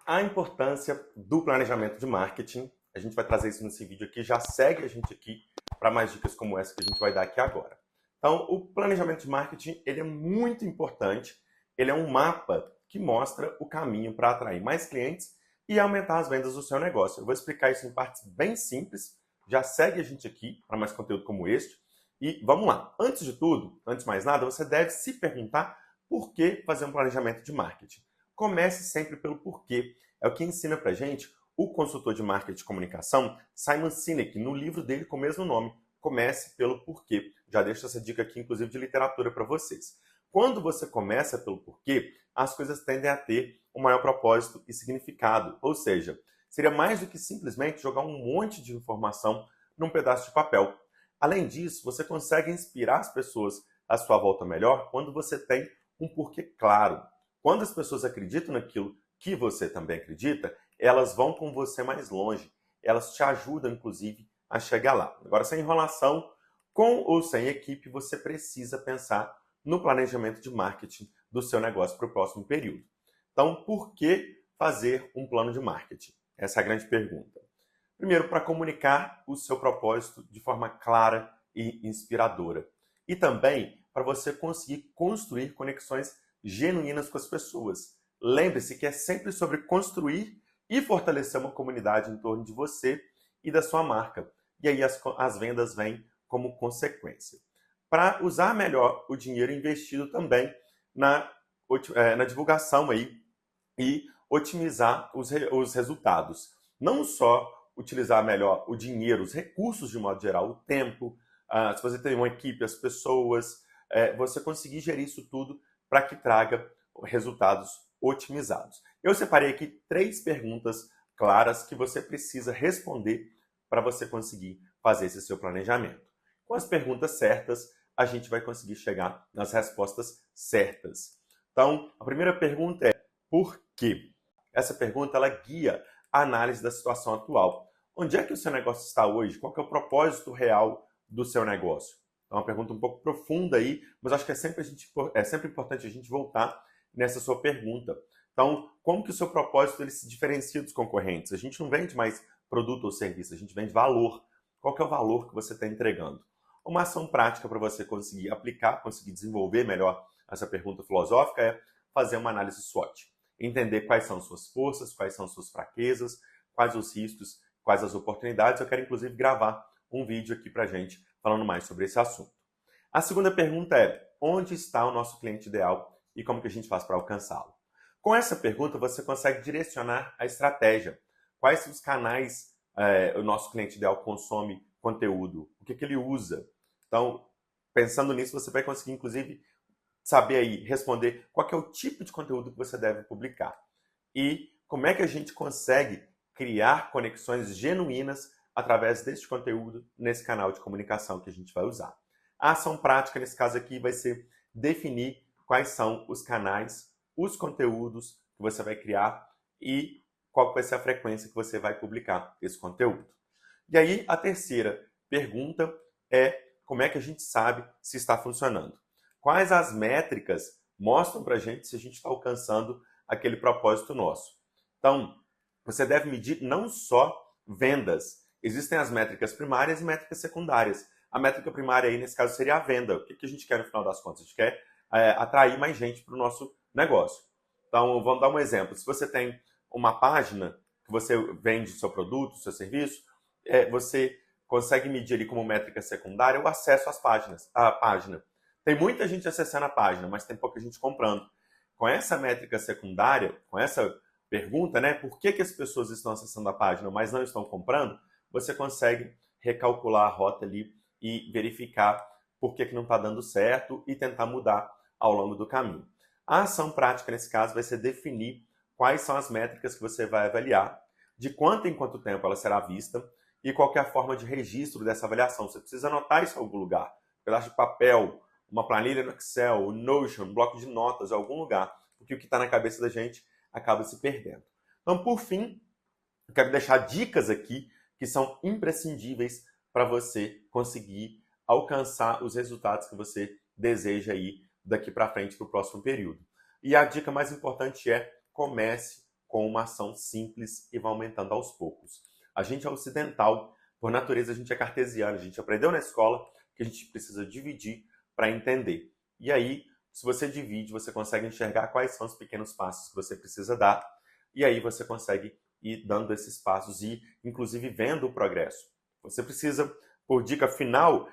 A importância do planejamento de marketing. A gente vai trazer isso nesse vídeo aqui. Já segue a gente aqui para mais dicas como essa que a gente vai dar aqui agora. Então, o planejamento de marketing ele é muito importante. Ele é um mapa que mostra o caminho para atrair mais clientes e aumentar as vendas do seu negócio. Eu vou explicar isso em partes bem simples. Já segue a gente aqui para mais conteúdo como este. E vamos lá. Antes de tudo, antes de mais nada, você deve se perguntar por que fazer um planejamento de marketing. Comece sempre pelo porquê. É o que ensina pra gente o consultor de marketing e comunicação, Simon Sinek, no livro dele com o mesmo nome. Comece pelo porquê. Já deixo essa dica aqui, inclusive, de literatura para vocês. Quando você começa pelo porquê, as coisas tendem a ter um maior propósito e significado. Ou seja, seria mais do que simplesmente jogar um monte de informação num pedaço de papel. Além disso, você consegue inspirar as pessoas à sua volta melhor quando você tem um porquê claro. Quando as pessoas acreditam naquilo que você também acredita, elas vão com você mais longe. Elas te ajudam, inclusive, a chegar lá. Agora, sem enrolação, com ou sem equipe, você precisa pensar no planejamento de marketing do seu negócio para o próximo período. Então, por que fazer um plano de marketing? Essa é a grande pergunta. Primeiro, para comunicar o seu propósito de forma clara e inspiradora. E também para você conseguir construir conexões genuínas com as pessoas. Lembre-se que é sempre sobre construir e fortalecer uma comunidade em torno de você e da sua marca. E aí as vendas vêm como consequência. Para usar melhor o dinheiro investido também na divulgação aí e otimizar os resultados. Não só utilizar melhor o dinheiro, os recursos de modo geral, o tempo, se você tem uma equipe, as pessoas, você conseguir gerir isso tudo para que traga resultados otimizados. Eu separei aqui 3 perguntas claras que você precisa responder para você conseguir fazer esse seu planejamento. Com as perguntas certas, a gente vai conseguir chegar nas respostas certas. Então, a primeira pergunta é: por quê? Essa pergunta ela guia a análise da situação atual. Onde é que o seu negócio está hoje? Qual que é o propósito real do seu negócio? É uma pergunta um pouco profunda aí, mas acho que é sempre importante a gente voltar nessa sua pergunta. Então, como que o seu propósito ele se diferencia dos concorrentes? A gente não vende mais produto ou serviço, a gente vende valor. Qual que é o valor que você está entregando? Uma ação prática para você conseguir aplicar, conseguir desenvolver melhor essa pergunta filosófica é fazer uma análise SWOT. Entender quais são suas forças, quais são suas fraquezas, quais os riscos, quais as oportunidades. Eu quero, inclusive, gravar um vídeo aqui para a gente falando mais sobre esse assunto. A segunda pergunta é: onde está o nosso cliente ideal e como que a gente faz para alcançá-lo? Com essa pergunta, você consegue direcionar a estratégia. Quais são os canais o nosso cliente ideal consome conteúdo? O que ele usa? Então, pensando nisso, você vai conseguir, inclusive, saber aí, responder qual que é o tipo de conteúdo que você deve publicar. E como é que a gente consegue criar conexões genuínas através deste conteúdo nesse canal de comunicação que a gente vai usar. A ação prática, nesse caso aqui, vai ser definir quais são os canais, os conteúdos que você vai criar e qual vai ser a frequência que você vai publicar esse conteúdo. E aí, a terceira pergunta é: como é que a gente sabe se está funcionando? Quais as métricas mostram para a gente se a gente está alcançando aquele propósito nosso? Então, você deve medir não só vendas. Existem as métricas primárias e métricas secundárias. A métrica primária aí, nesse caso, seria a venda. O que a gente quer no final das contas? A gente quer atrair mais gente para o nosso negócio. Então, vamos dar um exemplo. Se você tem uma página que você vende seu produto, seu serviço, você consegue medir ali como métrica secundária o acesso à página. Tem muita gente acessando a página, mas tem pouca gente comprando. Com essa métrica secundária, com essa pergunta, né, por que as pessoas estão acessando a página, mas não estão comprando, você consegue recalcular a rota ali e verificar por que não está dando certo e tentar mudar ao longo do caminho. A ação prática, nesse caso, vai ser definir quais são as métricas que você vai avaliar, de quanto em quanto tempo ela será vista e qual é a forma de registro dessa avaliação. Você precisa anotar isso em algum lugar, um pedaço de papel, uma planilha no Excel, o Notion, um bloco de notas, em algum lugar, porque o que está na cabeça da gente acaba se perdendo. Então, por fim, eu quero deixar dicas aqui que são imprescindíveis para você conseguir alcançar os resultados que você deseja aí daqui para frente para o próximo período. E a dica mais importante é: comece com uma ação simples e vai aumentando aos poucos. A gente é ocidental, por natureza a gente é cartesiano, a gente aprendeu na escola que a gente precisa dividir para entender. E aí, se você divide, você consegue enxergar quais são os pequenos passos que você precisa dar, e aí você consegue ir dando esses passos e, inclusive, vendo o progresso. Você precisa, por dica final,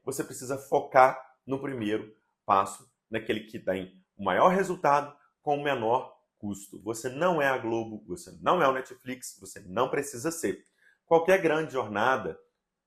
você precisa focar no primeiro passo, naquele que tem o maior resultado com o menor custo. Você não é a Globo, você não é o Netflix, você não precisa ser. Qualquer grande jornada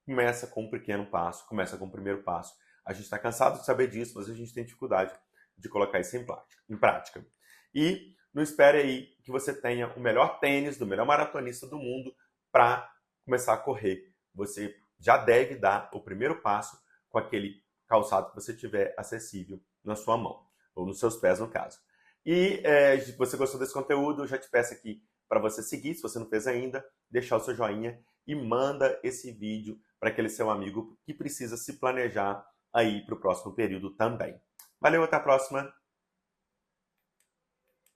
começa com um pequeno passo, começa com o primeiro passo. A gente está cansado de saber disso, mas a gente tem dificuldade de colocar isso em prática. E não espere aí que você tenha o melhor tênis do melhor maratonista do mundo para começar a correr. Você já deve dar o primeiro passo com aquele calçado que você tiver acessível na sua mão, ou nos seus pés, no caso. E se você gostou desse conteúdo, eu já te peço aqui para você seguir, se você não fez ainda, deixar o seu joinha e manda esse vídeo para aquele seu amigo que precisa se planejar aí para o próximo período também. Valeu, até a próxima!